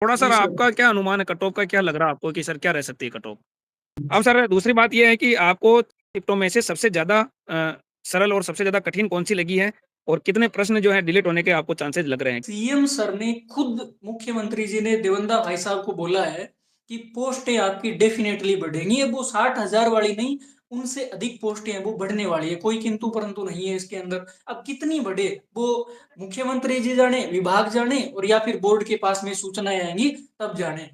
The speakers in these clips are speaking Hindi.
थोड़ा सर जी सर। आपका क्या अनुमान है कट ऑफ का, क्या लग रहा है आपको कि सर क्या रह सकती है कट ऑफ? अब सर दूसरी बात ये है कि आपको टिकटों में से सबसे ज़्यादा सरल और सबसे ज़्यादा कठिन कौन-सी लगी है? और कितने प्रश्न जो है डिलीट होने के आपको चांसेस लग रहे हैं? सीएम सर ने खुद, मुख्यमंत्री जी ने देवेंद्र भाई साहब को बोला है कि पोस्टें आपकी डेफिनेटली बढ़ेंगी। अब वो 60,000 वाली नहीं, उनसे अधिक पोस्टें हैं वो बढ़ने वाली है, कोई किंतु परंतु नहीं है इसके अंदर। अब कितनी बढ़े वो मुख्यमंत्री जी जाने, विभाग जाने, और या फिर बोर्ड के पास में सूचनाएं आएंगी तब जाने।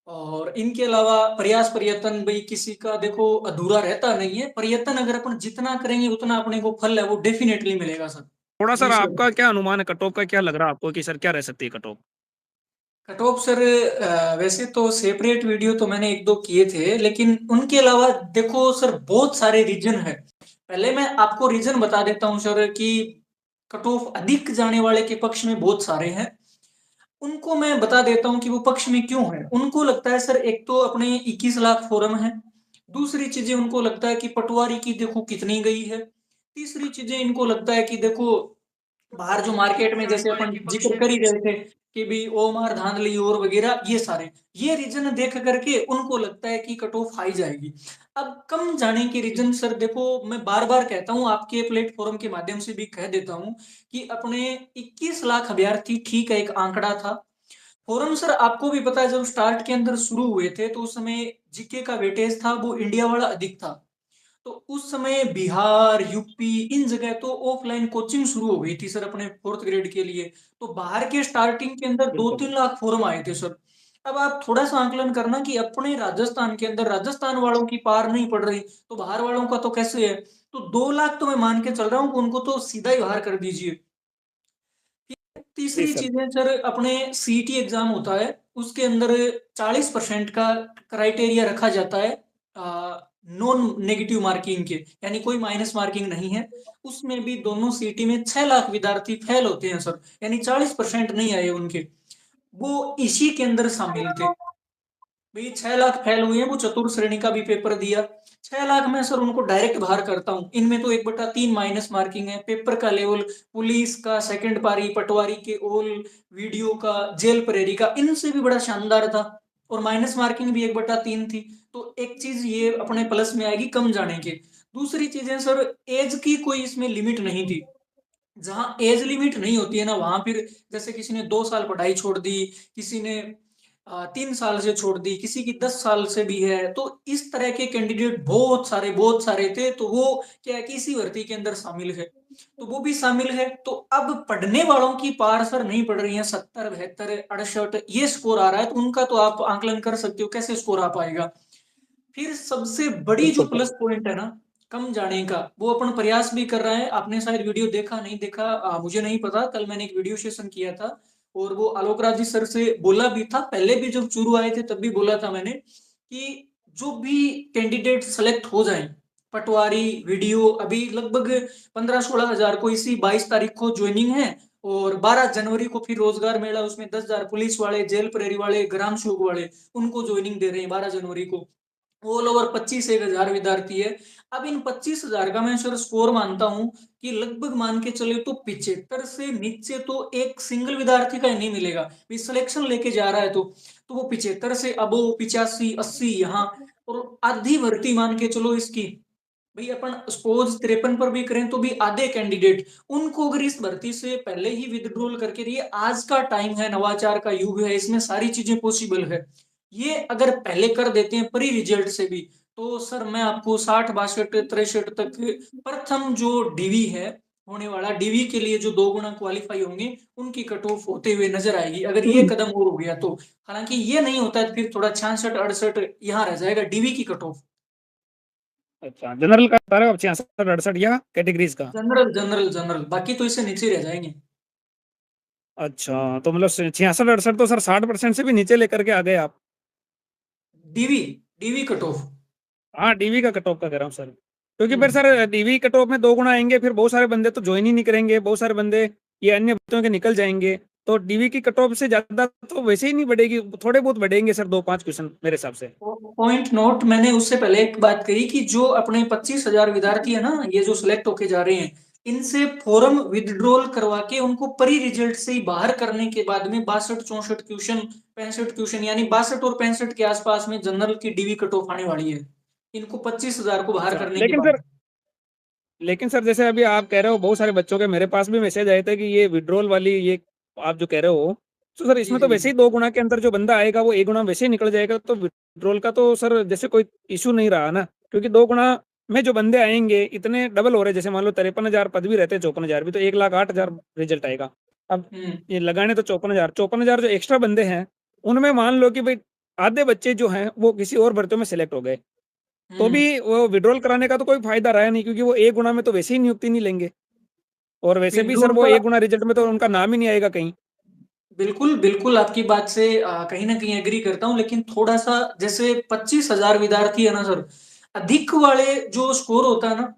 और इनके अलावा प्रयास प्रयत्न भाई किसी का देखो अधूरा रहता नहीं है। प्रयत्न अगर अपन जितना करेंगे उतना अपने को फल है वो डेफिनेटली मिलेगा सर। थोड़ा सर जी सर। आपका क्या अनुमान है कट ऑफ का, क्या लग रहा है आपको कि सर क्या रह सकती है cut off? Cut off sir, वैसे तो सेपरेट वीडियो तो मैंने एक दो किए थे, लेकिन उनके अलावा देखो सर बहुत सारे रीजन है। पहले मैं आपको रीजन बता देता हूँ सर कि कट ऑफ अधिक जाने वाले के पक्ष में बहुत सारे हैं। उनको मैं बता देता हूँ कि वो पक्ष में क्यों है। उनको लगता है सर, एक तो अपने 21 लाख फॉर्म है। दूसरी चीजें उनको लगता है कि पटवारी की देखो कितनी गई है। तीसरी चीजें इनको लगता है कि देखो बाहर जो मार्केट में जैसे अपन जिक्र कर ही रहे थे कि भी ओमआर धांधली और वगैरह, ये रीजन देख करके उनको लगता है कि कट ऑफ हाई जाएगी। अब कम जाने के रीजन सर देखो, मैं बार बार कहता हूं, आपके प्लेटफॉर्म के माध्यम से भी कह देता हूं कि अपने 21 लाख अभ्यर्थी ठीक है, एक आंकड़ा था। फॉरम सर आपको भी पता है, जब स्टार्ट के अंदर शुरू हुए थे तो उस समय जीके का वेटेज था वो इंडिया वाला अधिक था। तो उस समय बिहार, यूपी, इन जगह तो ऑफलाइन कोचिंग शुरू हो गई थी सर अपने फोर्थ ग्रेड के लिए। तो बाहर के स्टार्टिंग के अंदर दो बिल्कुल। तीन लाख फॉर्म आए थे सर। अब आप थोड़ा सा आंकलन करना कि अपने राजस्थान के अंदर राजस्थान वालों की पार नहीं पड़ रही, तो बाहर वालों का तो कैसे है। तो 2 लाख तो मैं मान के चल रहा हूँ कि उनको तो सीधा ही बाहर कर दीजिए। जी तीसरी सर। चीजें सर, अपने सीईटी एग्जाम होता है, उसके अंदर 40% का क्राइटेरिया रखा जाता है नॉन नेगेटिव मार्किंग के, यानी कोई माइनस मार्किंग नहीं है। उसमें भी दोनों सीटी में 6 लाख विद्यार्थी फेल होते हैं सर, यानी 40% नहीं आए उनके, वो इसी के अंदर शामिल थे। भाई 6 लाख फेल हुए हैं, वो चतुर्थ श्रेणी का भी पेपर दिया। 6 लाख में सर उनको डायरेक्ट बाहर करता हूँ, इनमें तो 1/3 माइनस मार्किंग है, पेपर का लेवल, पुलिस का सेकंड पारी, पटवारी के ओल, वीडियो का, जेल प्रेरी का, इनसे भी बड़ा शानदार था। और माइनस मार्किंग भी 1/3 थी। तो एक चीज ये अपने प्लस में आएगी कम जाने के। दूसरी चीजें सर, एज की कोई इसमें लिमिट नहीं थी। जहां एज लिमिट नहीं होती है ना, वहां फिर जैसे किसी ने 2 साल पढ़ाई छोड़ दी, किसी ने 3 साल से छोड़ दी, किसी की 10 साल से भी है, तो इस तरह के कैंडिडेट बहुत सारे थे। तो वो क्या है कि इसी भर्ती के अंदर शामिल है, तो वो भी शामिल है। तो अब पढ़ने वालों की पार सर नहीं पड़ रही है, 70, 72, 68 ये स्कोर आ रहा है, तो उनका तो आप आंकलन कर सकते हो कैसे स्कोर आ पाएगा। फिर सबसे बड़ी जो बिल्कुल सर। प्लस पॉइंट है ना कम जाने का, वो अपन प्रयास भी कर रहे हैं। आपने शायद वीडियो देखा नहीं देखा, मुझे नहीं पता। कल मैंने एक वीडियो सेशन किया था, और वो आलोक राज जी सर से बोला भी था, पहले भी जब चूरू आए थे तब भी बोला था मैंने कि जो भी कैंडिडेट सेलेक्ट हो जाए, पटवारी वीडियो, अभी लगभग 15-16 हजार को इसी 22 तारीख को ज्वाइनिंग है। और 12 जनवरी को फिर रोजगार मेला, उसमें 10 हजार पुलिस वाले, जेल प्रेरी वाले, ग्राम सेवक वाले, उनको ज्वाइनिंग दे रहे हैं 12 जनवरी को। ऑल ओवर 25 एक हजार विद्यार्थी है। अब इन 25 हजार का मैं सर स्कोर मानता हूं कि लगभग मान के चले तो 75 से नीचे तो एक सिंगल विद्यार्थी का ही नहीं मिलेगा। सिलेक्शन लेके जा रहा है तो वो 75 से अब 85-80 यहाँ, और आधी भर्ती मान के चलो इसकी। भाई अपन सपोज 53 पर भी करें तो भी आधे कैंडिडेट, उनको अगर इस भर्ती से पहले ही विदड्रॉल करके रही, आज का टाइम है, नवाचार का युग है, इसमें सारी चीजें पॉसिबल है। ये अगर पहले कर देते हैं प्री रिजल्ट से भी, तो सर मैं आपको 60, 62, 63 तक प्रथम जो डीवी है होने वाला, डीवी के लिए जो 2 गुना क्वालिफाई होंगे उनकी कट ऑफ होते हुए नजर आएगी, अगर ये कदम और हो गया तो। हालांकि ये नहीं होता है, फिर थोड़ा 66, 68 यहाँ रह जाएगा डीवी की कट ऑफ। अच्छा, जनरल का बता रहे हो आप 66, 68 या कैटेगरीज का? जनरल जनरल जनरल, बाकी तो इससे नीचे रह जाएंगे। अच्छा, तो मतलब 66, 68 तो सर 60% से भी नीचे लेकर के आ गए आप। DV, DV cut off. हाँ, डीवी का कट ऑफ का कह रहा हूँ सर, क्योंकि फिर हम्म। सर डीवी कट ऑफ में 2 गुना आएंगे, फिर बहुत सारे बंदे तो ज्वाइन ही नहीं करेंगे, बहुत सारे बंदे ये अन्य भर्तियों के निकल जाएंगे। तो डीवी की कट ऑफ से ज्यादा तो वैसे ही नहीं बढ़ेगी, थोड़े बहुत बढ़ेंगे सर, 2-5 क्वेश्चन मेरे हिसाब से। पॉइंट नोट, मैंने उससे पहले एक बात कही कि जो अपने 25 हजार विद्यार्थी है ना, ये जो सिलेक्ट होके जा रहे हैं, इनसे फॉर्म विथड्रॉल करवा के उनको प्री रिजल्ट से ही बाहर करने के बाद में 62-64 क्वेश्चन 65 क्वेश्चन यानी 62 और 65 के आसपास में जनरल की डीवी कट ऑफ आने वाली है इनको 25,000 को बाहर अच्छा करने के लेकिन बाद। सर जैसे अभी आप कह रहे हो बहुत सारे बच्चों के मेरे पास भी मैसेज आए थे कि ये विड्रॉल वाली ये आप जो कह रहे हो, तो सर जी इसमें तो जी वैसे ही 2 गुना के अंदर जो बंदा आएगा वो 1 गुना वैसे ही निकल जाएगा, तो विड्रॉल का तो सर जैसे कोई इश्यू नहीं रहा ना, क्योंकि 2 गुना में जो बंदे आएँगे इतने डबल हो रहे हैं, जैसे मान लो 53,000 पद भी रहते हैं, 54,000 भी तो 1,08,000 रिजल्ट आएगा। अब हम्म ये लगाने तो 54,000 जो एक्स्ट्रा बंदे हैं, उनमें मान लो कि भई आधे बच्चे जो हैं वो किसी और भर्तियों में सेलेक्ट हो गए। तो भी हम्म वो विड्रॉल कराने का तो कोई फ़ायदा रहा नहीं, क्योंकि वो 1 गुना में तो वैसे ही नियुक्ति नहीं लेंगे और वैसे भी सर विथड्रॉल वो का 1 गुना रिजल्ट में तो उनका नाम ही नहीं आएगा कहीं। बिल्कुल, बिल्कुल आपकी बात से कहीं न कहीं एग्री करता हूँ, लेकिन थोड़ा-सा जैसे 25,000 विद्यार्थी है ना सर, अधिक वाले जो स्कोर होता है ना,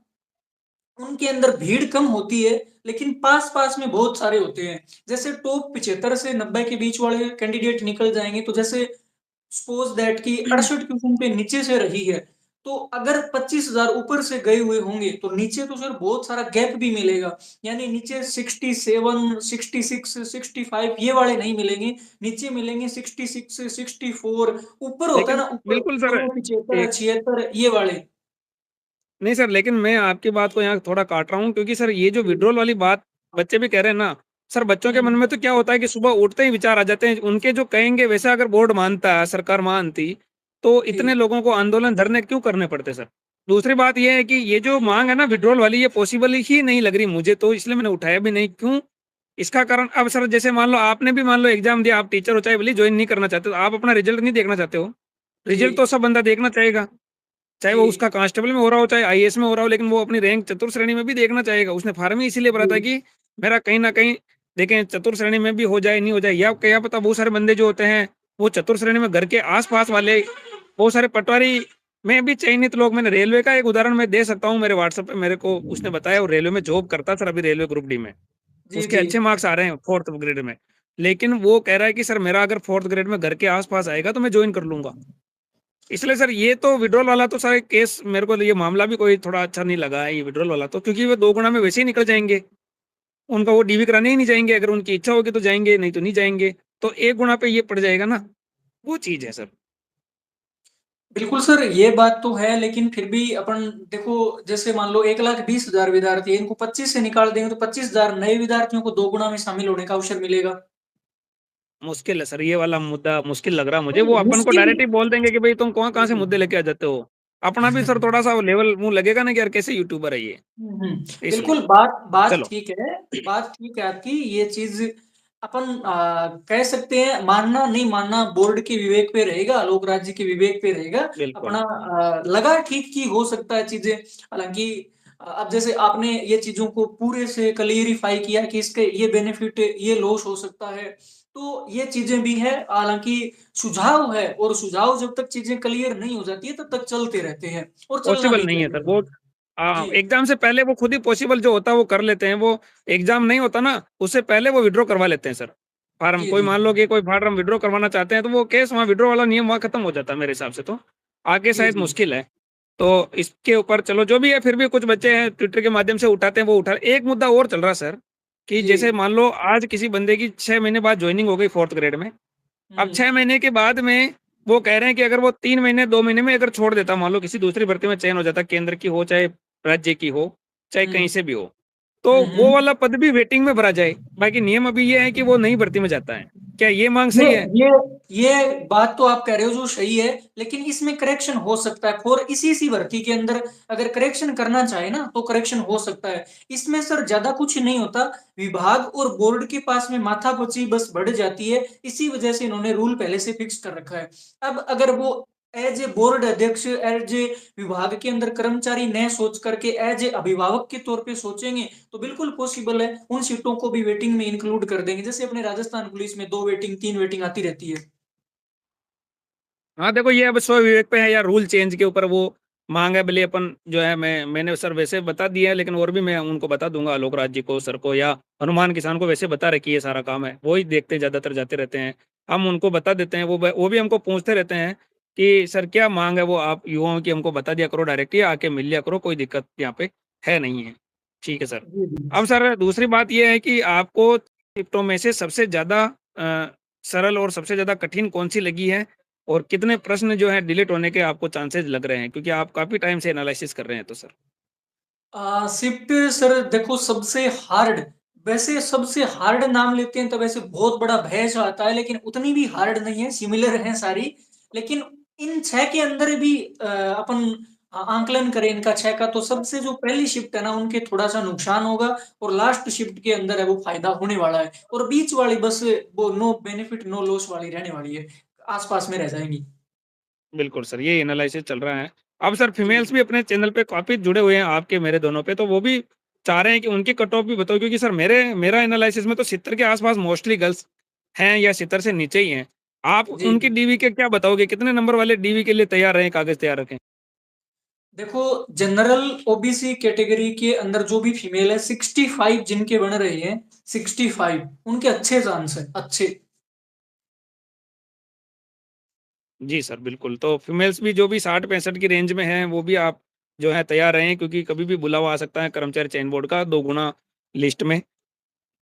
उनके अंदर भीड़ कम होती है, लेकिन पास-पास में बहुत सारे होते हैं। जैसे टॉप 75 से 90 के बीच वाले कैंडिडेट निकल जाएँगे, तो जैसे सपोज दैट कि 68 क्वेश्चन पे नीचे से रही है, तो अगर 25,000 ऊपर से गए हुए होंगे, तो नीचे तो सर बहुत सारा गैप भी मिलेगा। यानी नीचे 67, 66, 65 ये वाले नहीं मिलेंगे, नीचे मिलेंगे 66, 64 ऊपर होता है लेकिन ना, ऊपर बिल्कुल सर 75, एक 76 ये वाले। नहीं सर, लेकिन मैं आपकी बात को यहाँ थोड़ा काट रहा हूँ, क्योंकि सर ये जो जी। विड्रॉल वाली बात बच्चे भी कह रहे हैं ना, सर बच्चों के मन हुँ, में तो क्या होता है कि सुबह उठते ही विचार आ जाते हैं, उनके जो कहेंगे वैसा अगर बोर्ड मानता, सरकार मानती, तो इतने जी, लोगों को आंदोलन धरने क्यों करने पड़ते सर? दूसरी बात ये है कि ये जो माँग है ना विड्रॉल वाली, ये पॉसिबल ही नहीं लग रही मुझे, तो इसलिए मैंने उठाया भी नहीं। क्यों? इसका कारण अब सर जैसे मान लो आपने भी मान लो एग्ज़ाम दिया, आप टीचर हो चाहे भले ही जॉइन नहीं करना चाहते, तो आप अपना रिज़ल्ट नहीं देखना चाहते हो? जी, रिज़ल्ट तो सब बंदा देखना चाहेगा। चाहे वो जी, उसका कांस्टेबल में हो रहा हो, चाहे आईएएस में हो रहा हो, लेकिन वो अपनी रैंक चतुर्थ श्रेणी में भी देखना चाहेगा। उसने फार्म ही इसीलिए भरा था जी, कि मेरा कहीं न कहीं देखें चतुर्थ श्रेणी में भी हो जाए, नहीं हो जाए, या क्या पता बहुत सारे बंदे जो होते हैं, वो चतुर्थ श्रेणी में घर के आस-पास वाले बहुत सारे पटवारी में भी चयनित लोग, मैंने रेलवे का एक उदाहरण मैं दे सकता हूँ, मेरे व्हाट्सएप पे मेरे को उसने बताया, वो रेलवे में जॉब करता था अभी रेलवे ग्रुप डी में। जी, उसके जी। अच्छे मार्क्स आ रहे हैं 4th ग्रेड में। लेकिन वो कह रहा है कि सर मेरा अगर 4th ग्रेड में घर के आस-पास आएगा तो मैं जॉइन कर लूँगा। इसलिए सर ये तो विड्रॉल वाला तो सर केस मेरे को ये मामला भी कोई थोड़ा अच्छा नहीं लगा है ये विड्रॉल वाला तो, क्योंकि वो 2 गुना में वैसे ही निकल जाएँगे। उनका वो डीवी कराने ही नहीं जाएँगे, अगर उनकी इच्छा होगी तो जाएँगे, नहीं तो नहीं जाएँगे। तो 1 गुना पे ये पड़ जाएगा ना, वो चीज़ है सर। बिल्कुल सर, ये बात तो है लेकिन फिर भी अपन देखो जैसे मान लो 1,20,000 विद्यार्थी है, इनको 25 से निकाल देंगे तो 25,000 नए विद्यार्थियों को 2 गुना में शामिल होने का अवसर मिलेगा। मुश्किल है सर, ये वाला मुद्दा मुश्किल लग रहा है मुझे। वो नहीं, अपन को मुश्किल डायरेक्ट ही बोल देंगे कि भई तुम कहाँ-कहाँ से जी। मुद्दे लेके आ जाते हो। अपना भी सर थोड़ा-सा वो लेवल मुँह लगेगा ना कि यार कैसे यूट्यूबर है ये, हुँ, हुँ। इसलिए। बिल्कुल, बात बात चलो, ठीक है, बात ठीक है आपकी। ये चीज़ अपन कह सकते हैं मानना नहीं मानना बोर्ड के विवेक पे रहेगा, लोक राज्य के विवेक पे रहेगा। बिल्कुल। अपना लगा ठीक कि हो सकता है चीज़ें हालाँकि अब जैसे आपने ये चीज़ों को पूरे से क्लियरिफ़ाई किया कि इसके ये बेनिफिट, ये लॉस हो सकता है। तो ये चीज़ें भी हैं, हालाँकि सुझाव है और सुझाव जब तक चीज़ें क्लियर नहीं हो जाती है, तब तक चलते रहते हैं और चलना पॉसिबल भी नहीं है सर, चाहिए। वो जी, एग्ज़ाम से पहले वो खुद ही पॉसिबल जो होता है वो कर लेते हैं। वो एग्ज़ाम नहीं होता ना, उससे पहले वो विथड्रॉ करवा लेते हैं सर, फ़ॉर्म। जी, कोई जी। मान लो कि कोई फ़ॉर्म विथड्रॉ करवाना चाहते हैं, तो वो केस वहाँ विथड्रॉ वाला नियम वहाँ खत्म हो जाता है मेरे हिसाब से तो। आगे जी, शायद जी। मुश्किल है। तो इसके ऊपर चलो जो भी है, फिर भी कुछ बच्चे हैं ट्विटर के माध्यम से उठाते हैं, वो उठा एक मुद्दा और चल रहा है सर, कि जी। जैसे मान लो आज किसी बंदे की 6 महीने बाद जॉइनिंग हो गई 4th ग्रेड में। अब हुँ, 6 महीने के बाद में वो कह रहे हैं कि अगर वो 3 महीने 2 महीने में अगर छोड़ देता, मान लो किसी दूसरी भर्ती में चयन हो जाता, केंद्र की हो चाहे राज्य की हो, चाहे हुँ, कहीं से भी हो, तो हुँ, वो हुँ। वाला पद भी वेटिंग में भरा जाए। बाकी नियम अभी ये है कि वो नई भर्ती में जाता है। क्या ये माँग ये सही है? ये ये बात तो आप कह रहे हो जो सही है, लेकिन इसमें करेक्शन हो सकता है और इसी भर्ती के अंदर अगर करेक्शन करना चाहे ना, तो करेक्शन हो सकता है। इसमें सर ज़्यादा कुछ नहीं होता, विभाग और बोर्ड के पास में माथापच्ची बस बढ़ जाती है, इसी वजह से इन्होंने रूल पहले से फिक्स कर रखा है। अब अगर वो एज़ ए बोर्ड अध्यक्ष, एज़ ए विभाग के अंदर कर्मचारी न सोच करके एज़ ए अभिभावक के तौर पे सोचेंगे, तो बिल्कुल पॉसिबल है, उन सीटों को भी वेटिंग में इंक्लूड कर देंगे। जैसे अपने राजस्थान पुलिस में 2 वेटिंग, 3 वेटिंग आती रहती है। हाँ, देखो ये अब स्व-विवेक पे है या रूल चेंज के ऊपर वो माँग है, भले अपन जो है मैंने सर वैसे बता दिया है, लेकिन और भी मैं उनको बता दूँगा आलोक राज जी को, सर को या हनुमान किसान को वैसे बता रखी है ये सारा काम है। वो ही देखते हैं ज़्यादातर जाते रहते हैं। हम उनको बता देते हैं, वो भी हमको पूछते रहते हैं कि सर क्या माँग है वो आप युवाओं की हमको बता दिया करो डायरेक्ट ही आके मिल लिया करो, कोई दिक्कत यहाँ पे है नहीं है। ठीक है सर। जी, जी। अब सर दूसरी बात ये है कि आपको शिफ्टों में से सबसे ज़्यादा सरल और सबसे ज़्यादा कठिन कौन-सी लगी है? और कितने प्रश्न जो हैं डिलीट होने के आपको चांसेज़ लग रहे हैं? क्योंकि आप काफ़ी टाइम से एनालिसिस कर रहे हैं तो सर। शिफ्ट सर देखो सबसे हार्ड, वैसे सबसे हार्ड नाम लेते हैं तो वैसे बहुत बड़ा भय सा आता है, लेकिन उतनी भी हार्ड नहीं है, सिमिलर हैं सारी। लेकिन इन 6 के अंदर भी अपन आंकलन करें इनका 6 का, तो सबसे जो पहली शिफ्ट है ना उनके थोड़ा-सा नुकसान होगा, और लास्ट शिफ्ट के अंदर है वो फायदा होने वाला है, और बीच वाली बस वो नो बेनिफिट नो लॉस वाली रहने वाली है, आस-पास में रह जाएँगी। बिल्कुल सर, ये एनालिसिस चल रहा है। अब सर जी। फीमेल्स भी अपने चैनल पे काफ़ी जुड़े हुए हैं आपके मेरे दोनों पे, तो वो भी चाह रहे हैं कि उनकी कट ऑफ भी बताओ क्योंकि सर मेरा एनालिसिस में तो 70 के आस-पास मोस्टली गर्ल्स हैं या 70 से नीचे ही हैं। आप जी, उनकी जी। डीवी के क्या बताओगे? कितने नंबर वाले डीवी के लिए तैयार रहें, कागज़ तैयार रखें? देखो, जनरल ओबीसी कैटेगरी के अंदर जो भी फीमेल है 65 जिनके बन रहे हैं, 65 उनके अच्छे चांस है, अच्छे। जी सर, बिल्कुल। तो फीमेल्स भी जो भी 60-65 की रेंज में हैं, वो भी आप जो है तैयार रहें क्योंकि कभी भी बुलावा आ सकता है कर्मचारी चयन बोर्ड का 2 गुना लिस्ट में।